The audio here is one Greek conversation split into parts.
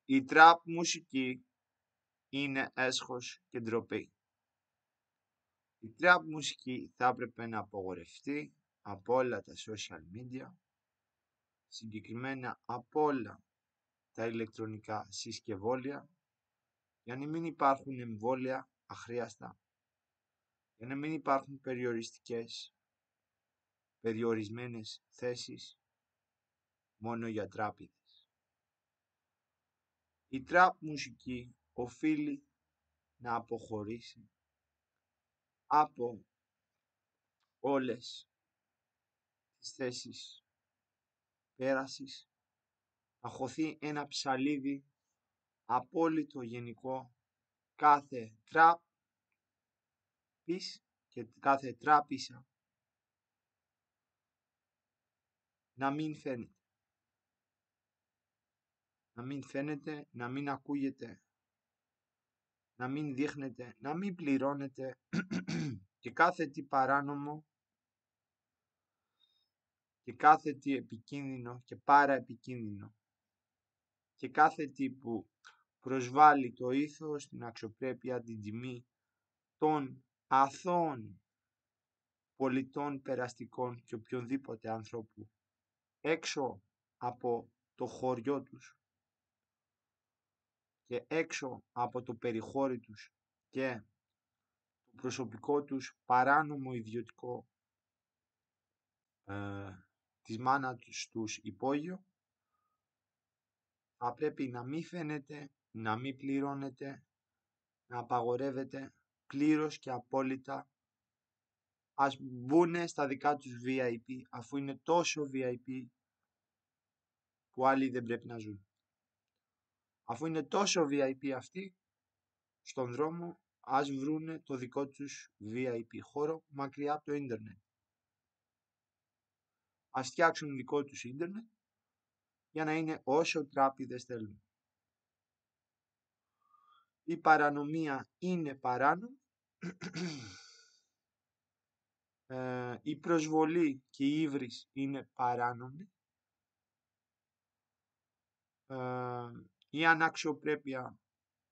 Η τραπ μουσική είναι έσχος και ντροπή. Η τραπ μουσική θα έπρεπε να απογορευτεί από όλα τα social media, συγκεκριμένα από όλα τα ηλεκτρονικά συσκευόλια, για να μην υπάρχουν εμβόλια αχρίαστα, για να μην υπάρχουν περιορισμένες θέσεις μόνο για τράπηδες. Η τραπ μουσική οφείλει να αποχωρήσει από όλες τις θέσεις πέρασης, να χωθεί ένα ψαλίδι απόλυτο γενικό κάθε τραπής και κάθε τράπησα να μην φαίνεται. Να μην φαίνεται, να μην ακούγεται, να μην δείχνεται, να μην πληρώνεται και κάθε τι παράνομο και κάθε τι επικίνδυνο και παραεπικίνδυνο και κάθε τι που προσβάλλει το ήθος, την αξιοπρέπεια, την τιμή των αθώων πολιτών, περαστικών και οποιονδήποτε ανθρώπου έξω από το χωριό τους και έξω από το περιχώρι τους και το προσωπικό τους παράνομο ιδιωτικό της μάνας τους υπόγειο, θα πρέπει να μην φαίνεται, να μην πληρώνεται, να απαγορεύεται πλήρως και απόλυτα. Ας μπουν στα δικά τους VIP, αφού είναι τόσο VIP που άλλοι δεν πρέπει να ζουν. Αφού είναι τόσο VIP αυτοί στον δρόμο, ας βρούνε το δικό τους VIP χώρο μακριά από το ίντερνετ. Ας φτιάξουν δικό τους ίντερνετ για να είναι όσο τράπηδες θέλουν. Η παρανομία είναι παράνομη, η προσβολή και η ύβρις είναι παράνομη, η αναξιοπρέπεια,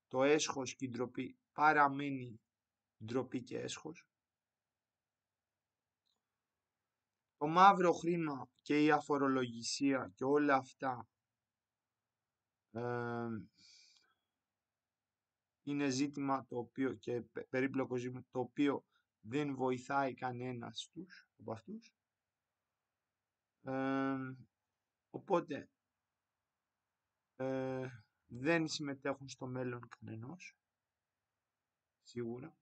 το έσχος και η ντροπή παραμένει ντροπή και έσχος. Το μαύρο χρήμα και η αφορολογησία και όλα αυτά είναι ζήτημα το οποίο και περίπλοκο ζήτημα το οποίο δεν βοηθάει κανένας από αυτούς. Οπότε δεν συμμετέχουν στο μέλλον κανενός, σίγουρα.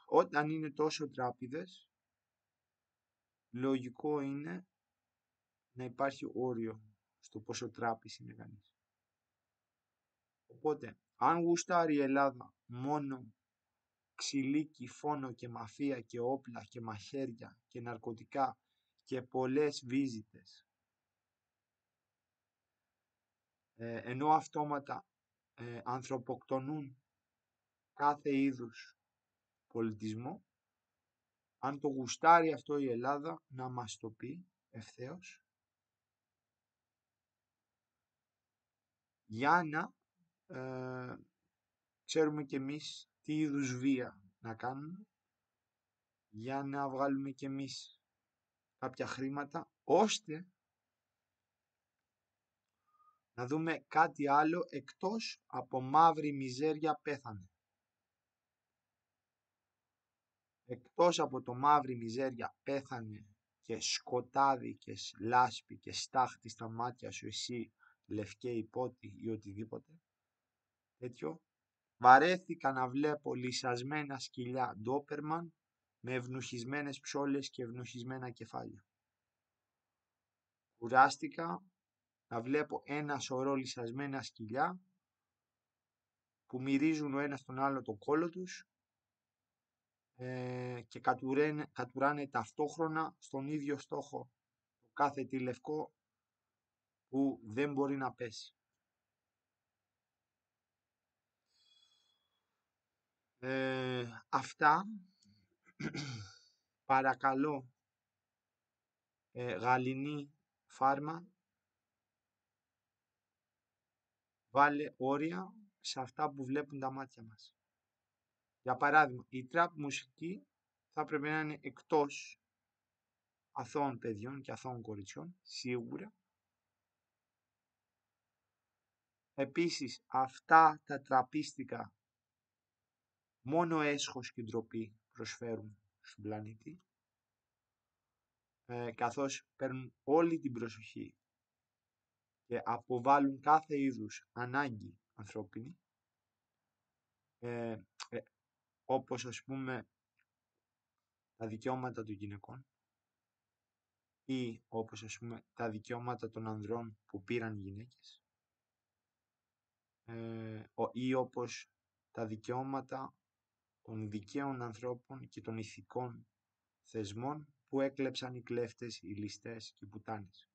Όταν είναι τόσο τράπηδες, λογικό είναι να υπάρχει όριο στο πόσο τράπης είναι κανείς. Οπότε, αν γουστάρει η Ελλάδα μόνο ξυλίκι, φόνο και μαφία και όπλα και μαχαίρια και ναρκωτικά και πολλές βίζιτες, ενώ αυτόματα ανθρωποκτονούν κάθε είδους πολιτισμό, αν το γουστάρει αυτό η Ελλάδα, να μας το πει ευθέως, για να ξέρουμε κι εμείς τι είδους βία να κάνουμε, για να βγάλουμε κι εμείς κάποια χρήματα, ώστε να δούμε κάτι άλλο εκτός από μαύρη μιζέρια πέθανε. Εκτός από το μαύρη μιζέρια πέθανε και σκοτάδι και λάσπη και στάχτη στα μάτια σου εσύ λευκέ υπότι ή οτιδήποτε τέτοιο, βαρέθηκα να βλέπω λυσασμένα σκυλιά ντόπερμαν με ευνουχισμένες ψόλες και ευνουχισμένα κεφάλια. Κουράστηκα να βλέπω ένα σωρό λυσασμένα σκυλιά που μυρίζουν ο ένας τον άλλο το κόλο τους και κατουράνε ταυτόχρονα στον ίδιο στόχο, το κάθε τι λευκό που δεν μπορεί να πέσει. Αυτά παρακαλώ γαληνή φάρμα Βάλε όρια σε αυτά που βλέπουν τα μάτια μας. Για παράδειγμα, η τραπ μουσική θα έπρεπε να είναι εκτός αθώων παιδιών και αθώων κοριτσιών, σίγουρα. Επίσης, αυτά τα τραπίστικα μόνο έσχος και ντροπή προσφέρουν στον πλανήτη, καθώς παίρνουν όλη την προσοχή και αποβάλλουν κάθε είδους ανάγκη ανθρώπινη, όπως ας πούμε τα δικαιώματα των γυναικών ή όπως ας πούμε τα δικαιώματα των ανδρών που πήραν γυναίκες, ή όπως τα δικαιώματα των δικαίων ανθρώπων και των ηθικών θεσμών που έκλεψαν οι κλέφτες, οι ληστές και οι πουτάνες.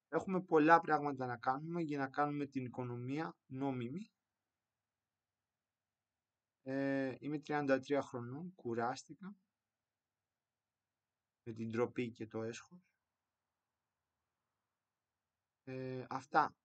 Έχουμε πολλά πράγματα να κάνουμε για να κάνουμε την οικονομία νόμιμη. Είμαι 33 χρονών, κουράστηκα με την ντροπή και το έσχος. Αυτά.